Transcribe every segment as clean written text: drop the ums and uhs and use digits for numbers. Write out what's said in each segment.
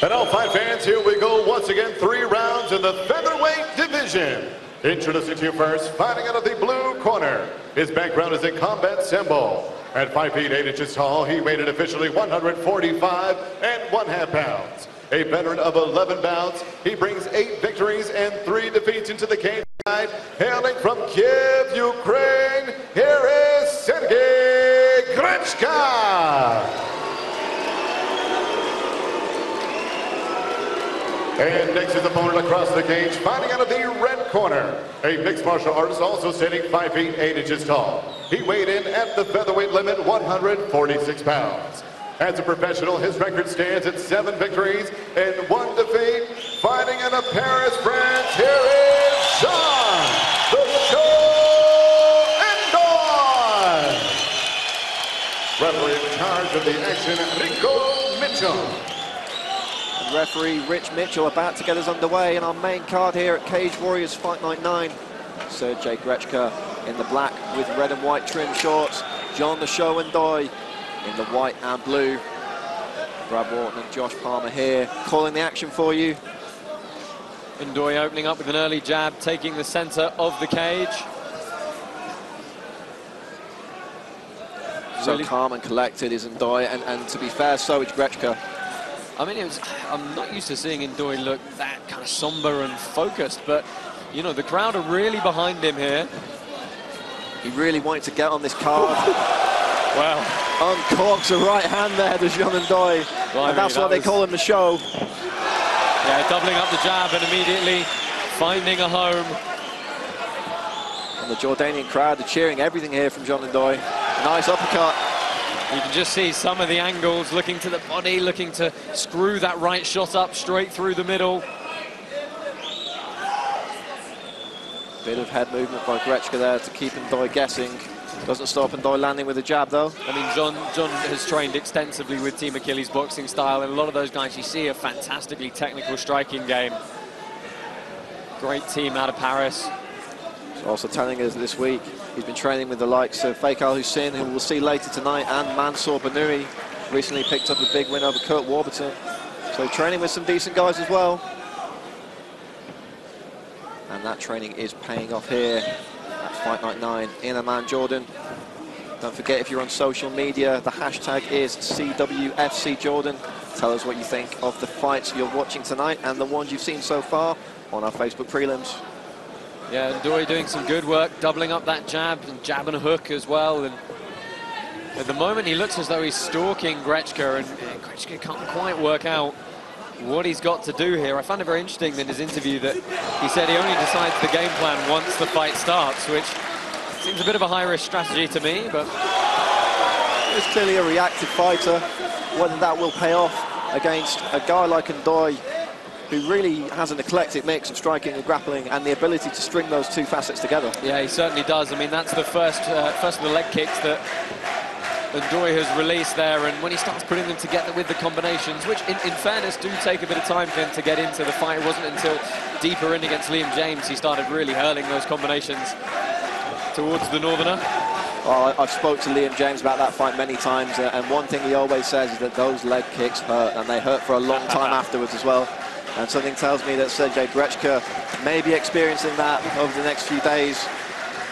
And all fight fans, here we go once again, 3 rounds in the featherweight division. Introducing to you first, fighting out of the blue corner. His background is a combat symbol. At 5 feet 8 inches tall, he weighed in officially 145 1/2 pounds. A veteran of 11 bouts, he brings 8 victories and 3 defeats into the cage tonight. Hailing from Kiev, Ukraine, here is Sergey Grechka. And next his opponent across the cage, fighting out of the red corner. A mixed martial artist also sitting 5 feet 8 inches tall. He weighed in at the featherweight limit, 146 pounds. As a professional, his record stands at 7 victories and 1 defeat. Fighting out of Paris, France, here is Jean the Show Endor. Referee in charge of the action, Rico Mitchell. Referee Rich Mitchell about to get us underway in our main card here at Cage Warriors Fight Night 9. Sergey Grechka in the black with red and white trim shorts. John the Show Endor in the white and blue. Brad Wharton and Josh Palmer here calling the action for you. Endor opening up with an early jab, taking the center of the cage. So really calm and collected is Endor, and to be fair, so is Grechka. I mean, I'm not used to seeing Endor look that kind of somber and focused, but, you know, the crowd are really behind him here. He really wanted to get on this card. Well, uncorks a right hand there to Jean Endor, and that's why they call him the Show. Yeah, doubling up the jab and immediately finding a home. And the Jordanian crowd are cheering everything here from Jean Endor. Nice uppercut. You can just see some of the angles, looking to the body, looking to screw that right shot up straight through the middle. Bit of head movement by Grechka there to keep Endor guessing. Doesn't stop Endor landing with a jab though. I mean, John has trained extensively with Team Achilles boxing style, and a lot of those guys you see a fantastically technical striking game. Great team out of Paris. He's also telling us this week he's been training with the likes of Fake Al Hussein, who we'll see later tonight, and Mansour Banui. Recently picked up a big win over Kurt Warburton. So training with some decent guys as well. And that training is paying off here at Fight Night 9 in Amman, Jordan. Don't forget, if you're on social media, the hashtag is CWFC Jordan. Tell us what you think of the fights you're watching tonight and the ones you've seen so far on our Facebook prelims. Yeah, Endor doing some good work, doubling up that jab and jab and a hook as well. And at the moment, he looks as though he's stalking Grechka, and Grechka can't quite work out what he's got to do here. I found it very interesting in his interview that he said he only decides the game plan once the fight starts, which seems a bit of a high-risk strategy to me, but he's clearly a reactive fighter. Whether that will pay off against a guy like Endor, who really has an eclectic mix of striking and grappling and the ability to string those two facets together. Yeah, he certainly does. I mean, that's the first of the leg kicks that Endor has released there, and when he starts putting them together with the combinations, which in fairness do take a bit of time for him to get into the fight. It wasn't until deeper in against Liam James he started really hurling those combinations towards the Northerner. Well, I've spoke to Liam James about that fight many times, and one thing he always says is that those leg kicks hurt, and they hurt for a long time afterwards as well. And something tells me that Sergey Grechka may be experiencing that over the next few days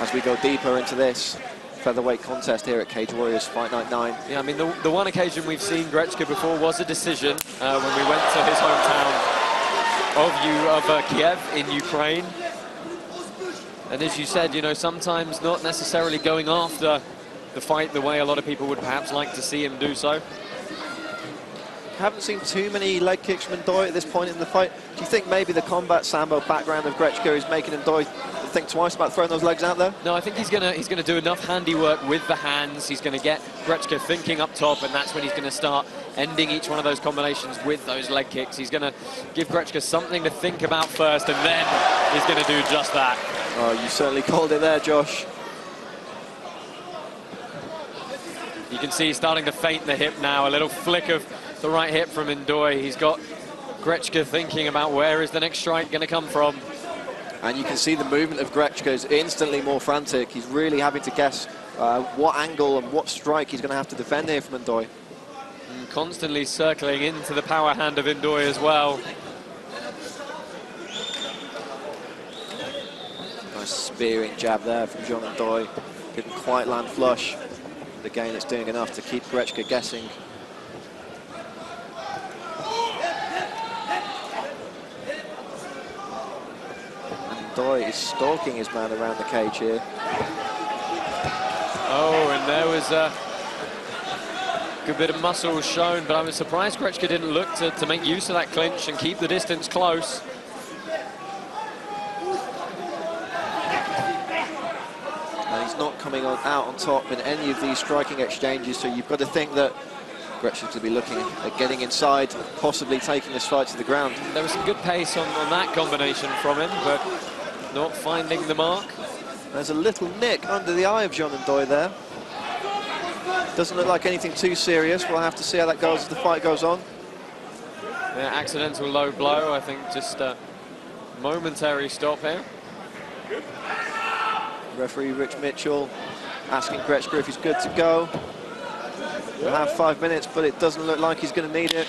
as we go deeper into this featherweight contest here at Cage Warriors Fight Night 9. Yeah, I mean, the one occasion we've seen Grechka before was a decision when we went to his hometown of Kiev in Ukraine. And as you said, you know, sometimes not necessarily going after the fight the way a lot of people would perhaps like to see him do so. Haven't seen too many leg kicks from Endor at this point in the fight. Do you think maybe the combat sambo background of Grechka is making Endor think twice about throwing those legs out there? No, I think he's gonna do enough handiwork with the hands. He's gonna get Grechka thinking up top, and that's when he's gonna start ending each one of those combinations with those leg kicks. He's gonna give Grechka something to think about first, and then he's gonna do just that. Oh, you certainly called it there, Josh. You can see he's starting to feint the hip now. A little flick of the right hip from Endor. He's got Grechka thinking about where is the next strike going to come from. And you can see the movement of Grechka is instantly more frantic. He's really having to guess what angle and what strike he's going to have to defend here from Endor. constantly circling into the power hand of Ndoye as well. Nice spearing jab there from John Ndoye. Didn't quite land flush. But again, it's doing enough to keep Grechka guessing. Ndoye is stalking his man around the cage here. Oh, and there was a good bit of muscle shown, but I was surprised Grechka didn't look to make use of that clinch and keep the distance close. And he's not coming out on top in any of these striking exchanges, so you've got to think that Grechka's going to be looking at getting inside, possibly taking this fight to the ground. There was some good pace on that combination from him, but not finding the mark. There's a little nick under the eye of John Ndoye there. Doesn't look like anything too serious. We'll have to see how that goes as the fight goes on. Yeah, accidental low blow, I think just a momentary stop here. Referee Rich Mitchell asking Grechka if he's good to go. We'll have 5 minutes, but it doesn't look like he's going to need it.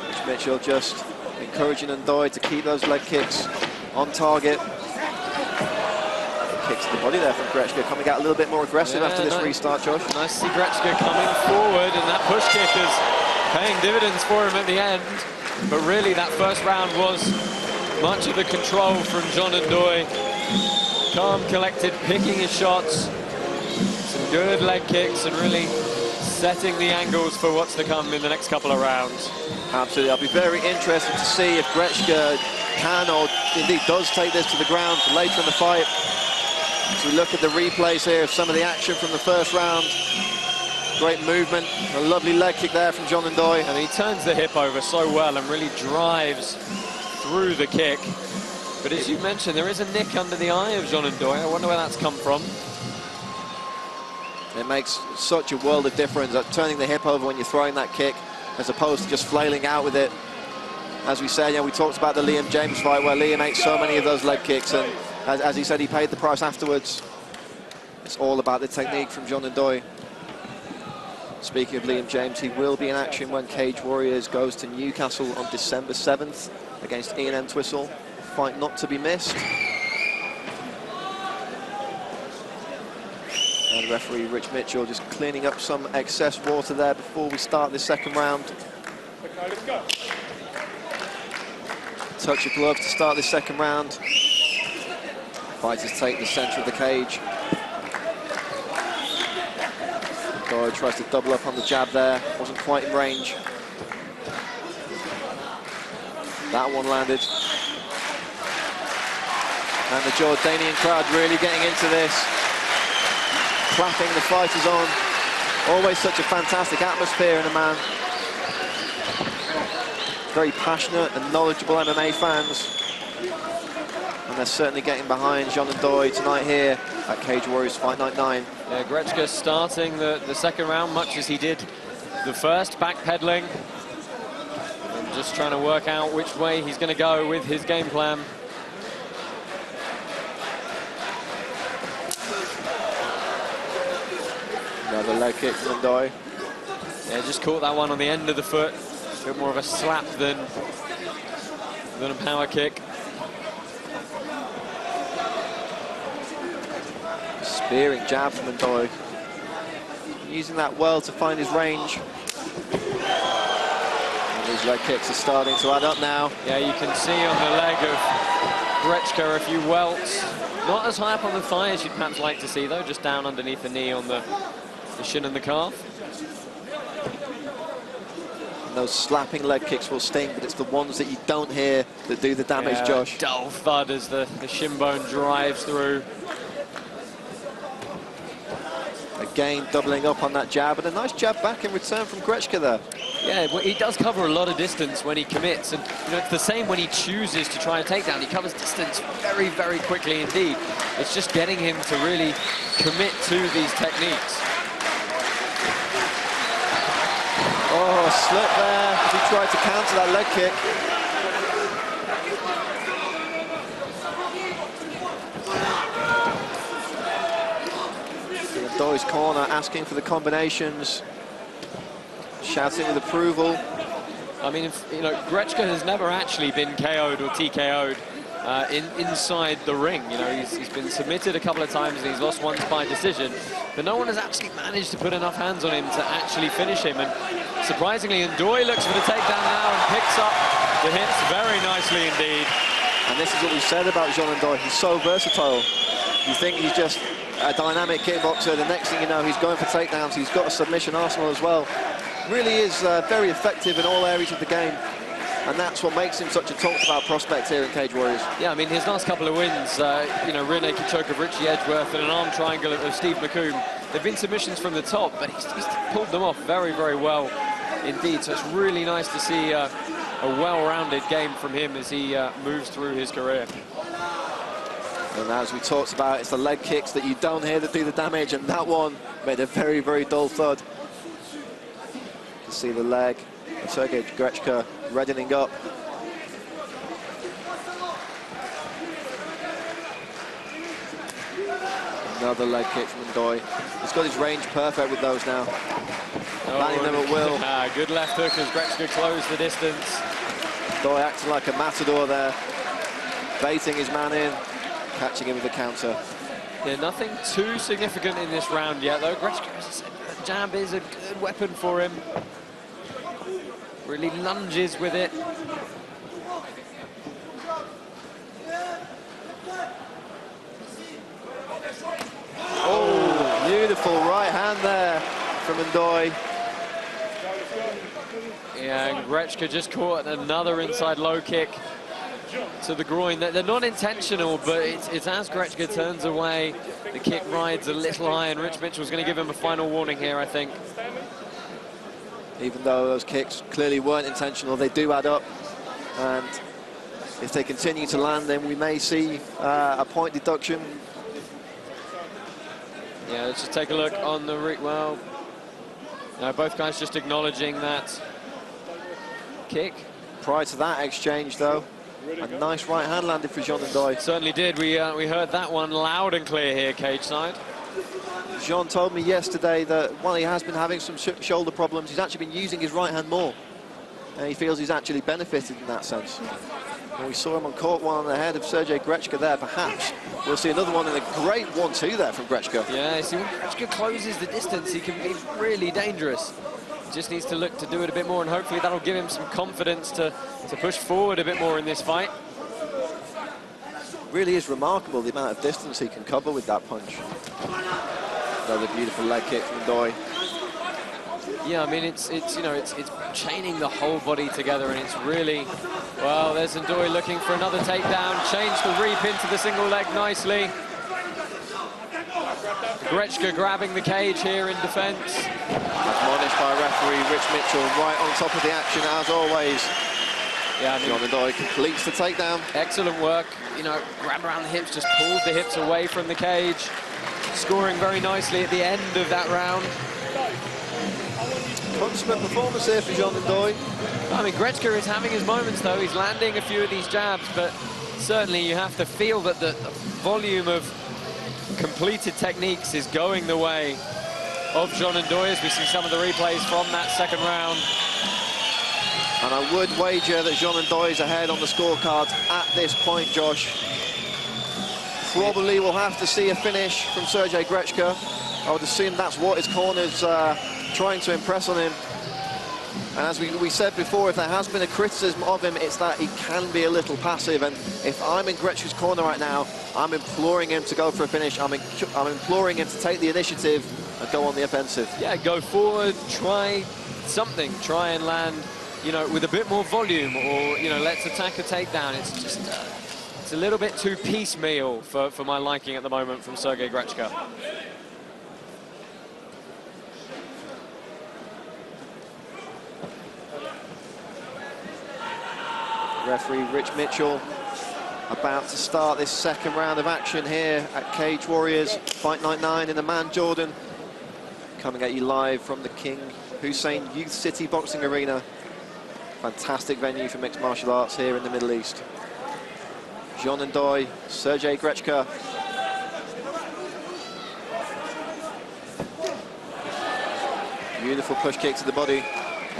Rich Mitchell just encouraging Ndoye to keep those leg kicks on target. Kicks to the body there from Grechka, coming out a little bit more aggressive after this restart, Josh. Nice to see Grechka coming forward, and that push kick is paying dividends for him at the end. But really, that first round was much of the control from John Ndoye. Calm, collected, picking his shots. Some good leg kicks and really setting the angles for what's to come in the next couple of rounds. Absolutely. I'll be very interested to see if Grechka can or indeed does take this to the ground later in the fight. As we look at the replays here of some of the action from the first round. Great movement, a lovely leg kick there from John Ndoye. And he turns the hip over so well and really drives through the kick. But as you mentioned, there is a nick under the eye of John Ndoye. I wonder where that's come from. It makes such a world of difference, turning the hip over when you're throwing that kick, as opposed to just flailing out with it. As we said, we talked about the Liam James fight where Liam ate so many of those leg kicks, and as he said, he paid the price afterwards. It's all about the technique from John Ndoye. Speaking of Liam James, he will be in action when Cage Warriors goes to Newcastle on December 7th against Ian Entwistle. Fight not to be missed. And referee Rich Mitchell just cleaning up some excess water there before we start this second round. Okay, let's go. Touch of glove to start this second round. Fighters take the centre of the cage. Ndoye tries to double up on the jab there, wasn't quite in range. That one landed. And the Jordanian crowd really getting into this. Clapping the fighters on. Always such a fantastic atmosphere in Amman. Very passionate and knowledgeable MMA fans. And they're certainly getting behind John Ndoye tonight here at Cage Warriors Fight Night 9. Yeah, Grechka starting the second round much as he did the first, backpedaling. And just trying to work out which way he's going to go with his game plan. Another leg kick from Ndoye. Yeah, just caught that one on the end of the foot. A bit more of a slap than a power kick. Spearing jab from Ndoye. Using that well to find his range. And these leg kicks are starting to add up now. Yeah, you can see on the leg of Grechka a few welts. Not as high up on the thigh as you'd perhaps like to see, though, just down underneath the knee on the shin and the calf. And those slapping leg kicks will sting, but it's the ones that you don't hear that do the damage, Josh. Dull thud as the shin bone drives through. Again, doubling up on that jab, and a nice jab back in return from Grechka there. Yeah, well, he does cover a lot of distance when he commits, and it's the same when he chooses to try a takedown. He covers distance very, very quickly indeed. It's just getting him to really commit to these techniques. Oh, a slip there as he tried to counter that leg kick. Ndoye's corner asking for the combinations. shouting with approval. I mean, you know, Grechka has never actually been KO'd or TKO'd inside the ring. You know, he's been submitted a couple of times and he's lost once by decision, but no one has actually managed to put enough hands on him to actually finish him. And surprisingly, Ndoye looks for the takedown now and picks up the hits very nicely indeed. And this is what we said about Jean Ndoye. He's so versatile. You think he's just a dynamic kickboxer. The next thing you know, he's going for takedowns. He's got a submission arsenal as well. Really is very effective in all areas of the game. And that's what makes him such a talked-about prospect here in Cage Warriors. Yeah, I mean, his last couple of wins, you know, rear naked choke of Richie Edgeworth and an arm triangle of Steve McComb, they've been submissions from the top, but he's pulled them off very, very well indeed. So it's really nice to see a well-rounded game from him as he moves through his career. And as we talked about, it's the leg kicks that you don't hear that do the damage, and that one made a very, very dull thud. You can see the leg of Sergey Grechka reddening up. Another leg kick from Ndoye. He's got his range perfect with those now. Landing them at will. Good left hook as Grechka closed the distance. Ndoye acting like a matador there, baiting his man in, catching him with the counter. Yeah, nothing too significant in this round yet, though. Grechka, as I said, the jab is a good weapon for him. Really lunges with it. Oh, beautiful right hand there from Ndoye. Yeah, and Grechka just caught another inside low kick to the groin. They're not intentional, but it's as Grechka turns away, the kick rides a little high, and Rich Mitchell's going to give him a final warning here, I think. Even though those kicks clearly weren't intentional, they do add up. And if they continue to land, then we may see a point deduction. Yeah, let's just take a look on the well. No, both guys just acknowledging that kick. Prior to that exchange, though, a nice right hand landed for Jean Ndoye. Certainly did. We heard that one loud and clear here, cage side. Jean told me yesterday that while he has been having some shoulder problems, he's actually been using his right hand more. And he feels he's actually benefited in that sense. And we saw him on court one on the head of Sergey Grechka there. Perhaps we'll see another one, and a great 1-2 there from Grechka. Yeah, see, when Grechka closes the distance, he can be really dangerous. He just needs to look to do it a bit more, and hopefully that'll give him some confidence to push forward a bit more in this fight. Really is remarkable the amount of distance he can cover with that punch. Another beautiful leg kick from Ndoye. Yeah, I mean, it's you know, it's chaining the whole body together, and it's really, well, there's Ndoye looking for another takedown, change the reap into the single leg nicely. Grechka grabbing the cage here in defense. Admonished by referee Rich Mitchell, right on top of the action as always. Yeah, I mean, Jean Ndoye completes the takedown. Excellent work, you know, grabbed around the hips, just pulled the hips away from the cage. Scoring very nicely at the end of that round. Consummate performance here for Jean Ndoye. I mean, Grechka is having his moments, though. He's landing a few of these jabs, but certainly you have to feel that the volume of completed techniques is going the way of Jean Ndoye, as we see some of the replays from that second round. And I would wager that Jean Ndoye is ahead on the scorecards at this point, Josh. Probably will have to see a finish from Sergey Grechka. I would assume that's what his corner's trying to impress on him. And as we said before, if there has been a criticism of him, it's that he can be a little passive. And if I'm in Grechka's corner right now, I'm imploring him to go for a finish. I'm imploring him to take the initiative and go on the offensive. Yeah, go forward, try something, try and land, you know, with a bit more volume, or, you know, let's attack a takedown. It's just, it's a little bit too piecemeal for my liking at the moment from Sergey Grechka. Referee Rich Mitchell about to start this second round of action here at Cage Warriors Fight Night 9 in Amman, Jordan. Coming at you live from the King Hussein Youth City Boxing Arena. Fantastic venue for mixed martial arts here in the Middle East. Jean Ndoye, Sergey Grechka. Beautiful push kick to the body.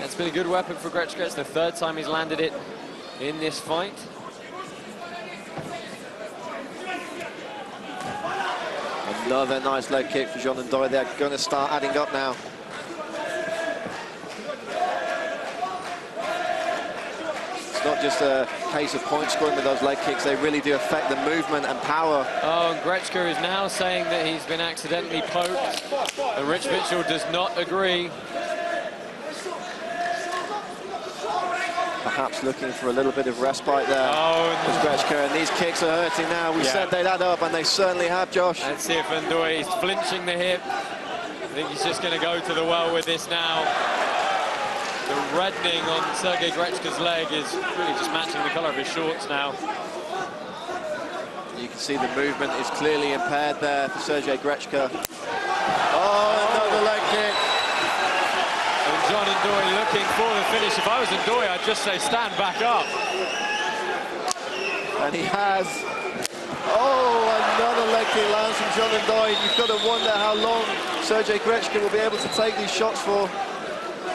It's been a good weapon for Grechka. It's the third time he's landed it in this fight. Another nice leg kick for John Ndoye. They're going to start adding up now. It's not just a case of point scoring with those leg kicks. They really do affect the movement and power. Oh, and Grechka is now saying that he's been accidentally poked, and Rich Mitchell does not agree. Perhaps looking for a little bit of respite there. Oh, with Grechka, and these kicks are hurting now. We said they'd add up, and they certainly have, Josh. Let's see if Ndoye is flinching the hip. I think he's just going to go to the well with this now. The reddening on Sergey Grechka's leg is really just matching the colour of his shorts now. You can see the movement is clearly impaired there for Sergey Grechka. Oh, another leg kick. And John Ndoye looking for the finish. If I was Ndoye, I'd just say stand back up. And he has. Oh, another leg kick lands from John Ndoye. You've got to wonder how long Sergey Grechka will be able to take these shots for.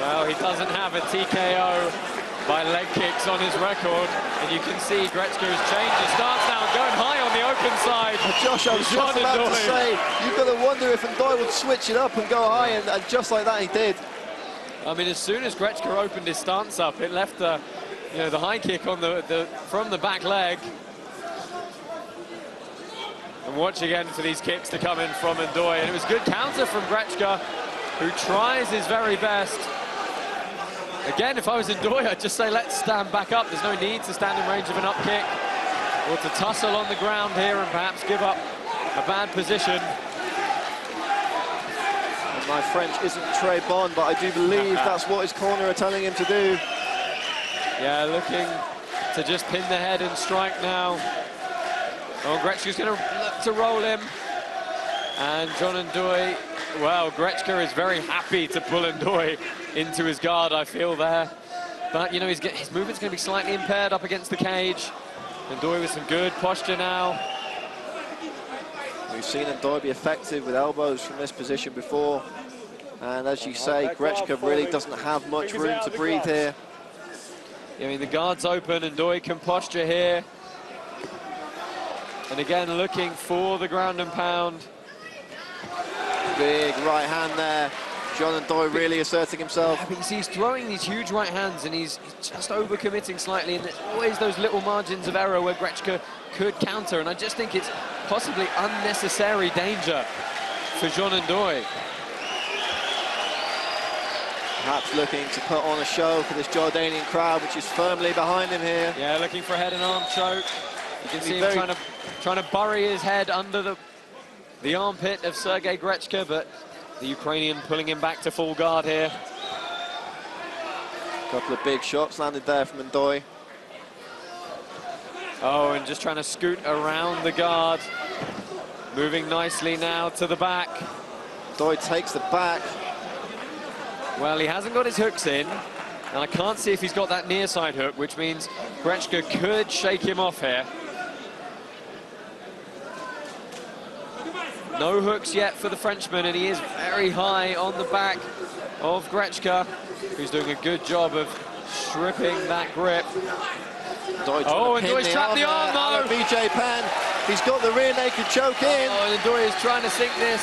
Well, he doesn't have a TKO by leg kicks on his record, and you can see Grechka has changed his stance now, going high on the open side. Josh, I was just about to say, you've got to wonder if Ndoye would switch it up and go high, and just like that he did. I mean, as soon as Grechka opened his stance up, it left the, the high kick on from the back leg. And watch again for these kicks to come in from Ndoye, and it was good counter from Grechka, who tries his very best. Again, if I was Ndoye, I'd just say let's stand back up. There's no need to stand in range of an up kick or to tussle on the ground here and perhaps give up a bad position. And my French isn't très bon, but I do believe that's what his corner are telling him to do. Yeah, looking to just pin the head and strike now. Oh, Grechka's going to look to roll him. And John Ndoye, well, Grechka is very happy to pull Ndoye into his guard, I feel there. But, his movement's going to be slightly impaired up against the cage. Ndoye with some good posture now. We've seen Ndoye be effective with elbows from this position before. And as you say, Grechka really doesn't have much room to breathe here. I mean, the guard's open, Ndoye can posture here. And again, looking for the ground and pound. Big right hand there. John Ndoye really asserting himself. Yeah, because he's throwing these huge right hands and he's just overcommitting slightly, and there's always those little margins of error where Grechka could counter, and I just think it's possibly unnecessary danger for John Ndoye. Perhaps looking to put on a show for this Jordanian crowd, which is firmly behind him here. Yeah, looking for a head and arm choke. You can see him trying to bury his head under the armpit of Sergey Grechka, but the Ukrainian pulling him back to full guard here. A couple of big shots landed there from Ndoye. Oh, and just trying to scoot around the guard. Moving nicely now to the back. Ndoye takes the back. Well, he hasn't got his hooks in, and I can't see if he's got that near side hook, which means Grechka could shake him off here. No hooks yet for the Frenchman, and he is very high on the back of Grechka, who's doing a good job of stripping that grip. Oh, and Ndoye's trapped the arm, though. BJ Penn, he's got the rear naked choke in. Oh, and Ndoye is trying to sink this.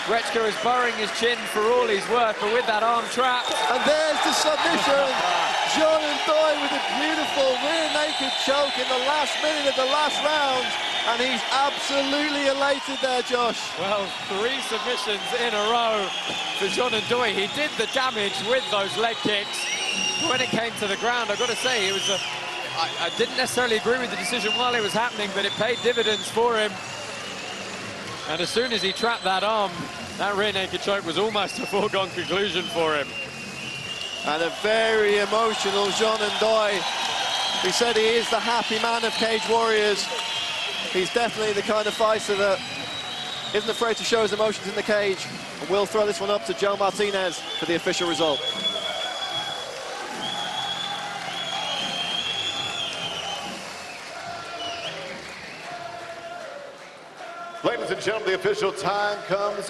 Grechka is burying his chin for all he's worth, but with that arm trapped. And there's the submission. John Ndoye with a beautiful rear naked choke in the last minute of the last round. And he's absolutely elated there, Josh. Well, 3 submissions in a row for John Ndoye. He did the damage with those leg kicks. When it came to the ground, I've got to say, it was I didn't necessarily agree with the decision while it was happening, but it paid dividends for him. And as soon as he trapped that arm, that rear naked choke was almost a foregone conclusion for him. And a very emotional John Ndoye. He said he is the happy man of Cage Warriors. He's definitely the kind of fighter that isn't afraid to show his emotions in the cage. And we'll throw this one up to Joe Martinez for the official result. Ladies and gentlemen, the official time comes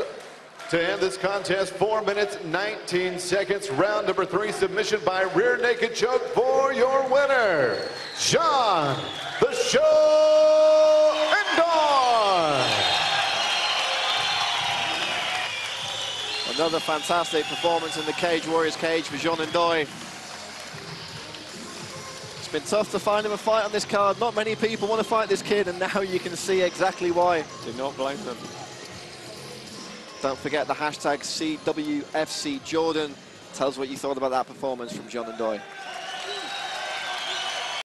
To end this contest, 4 minutes, 19 seconds. Round number 3, submission by rear naked choke for your winner, John the Show Endor. Another fantastic performance in the Cage Warriors cage for Jean Ndoye. It's been tough to find him a fight on this card. Not many people want to fight this kid, and now you can see exactly why. Did not blame them. Don't forget the hashtag CWFC Jordan. Tell us what you thought about that performance from Jean Ndoye.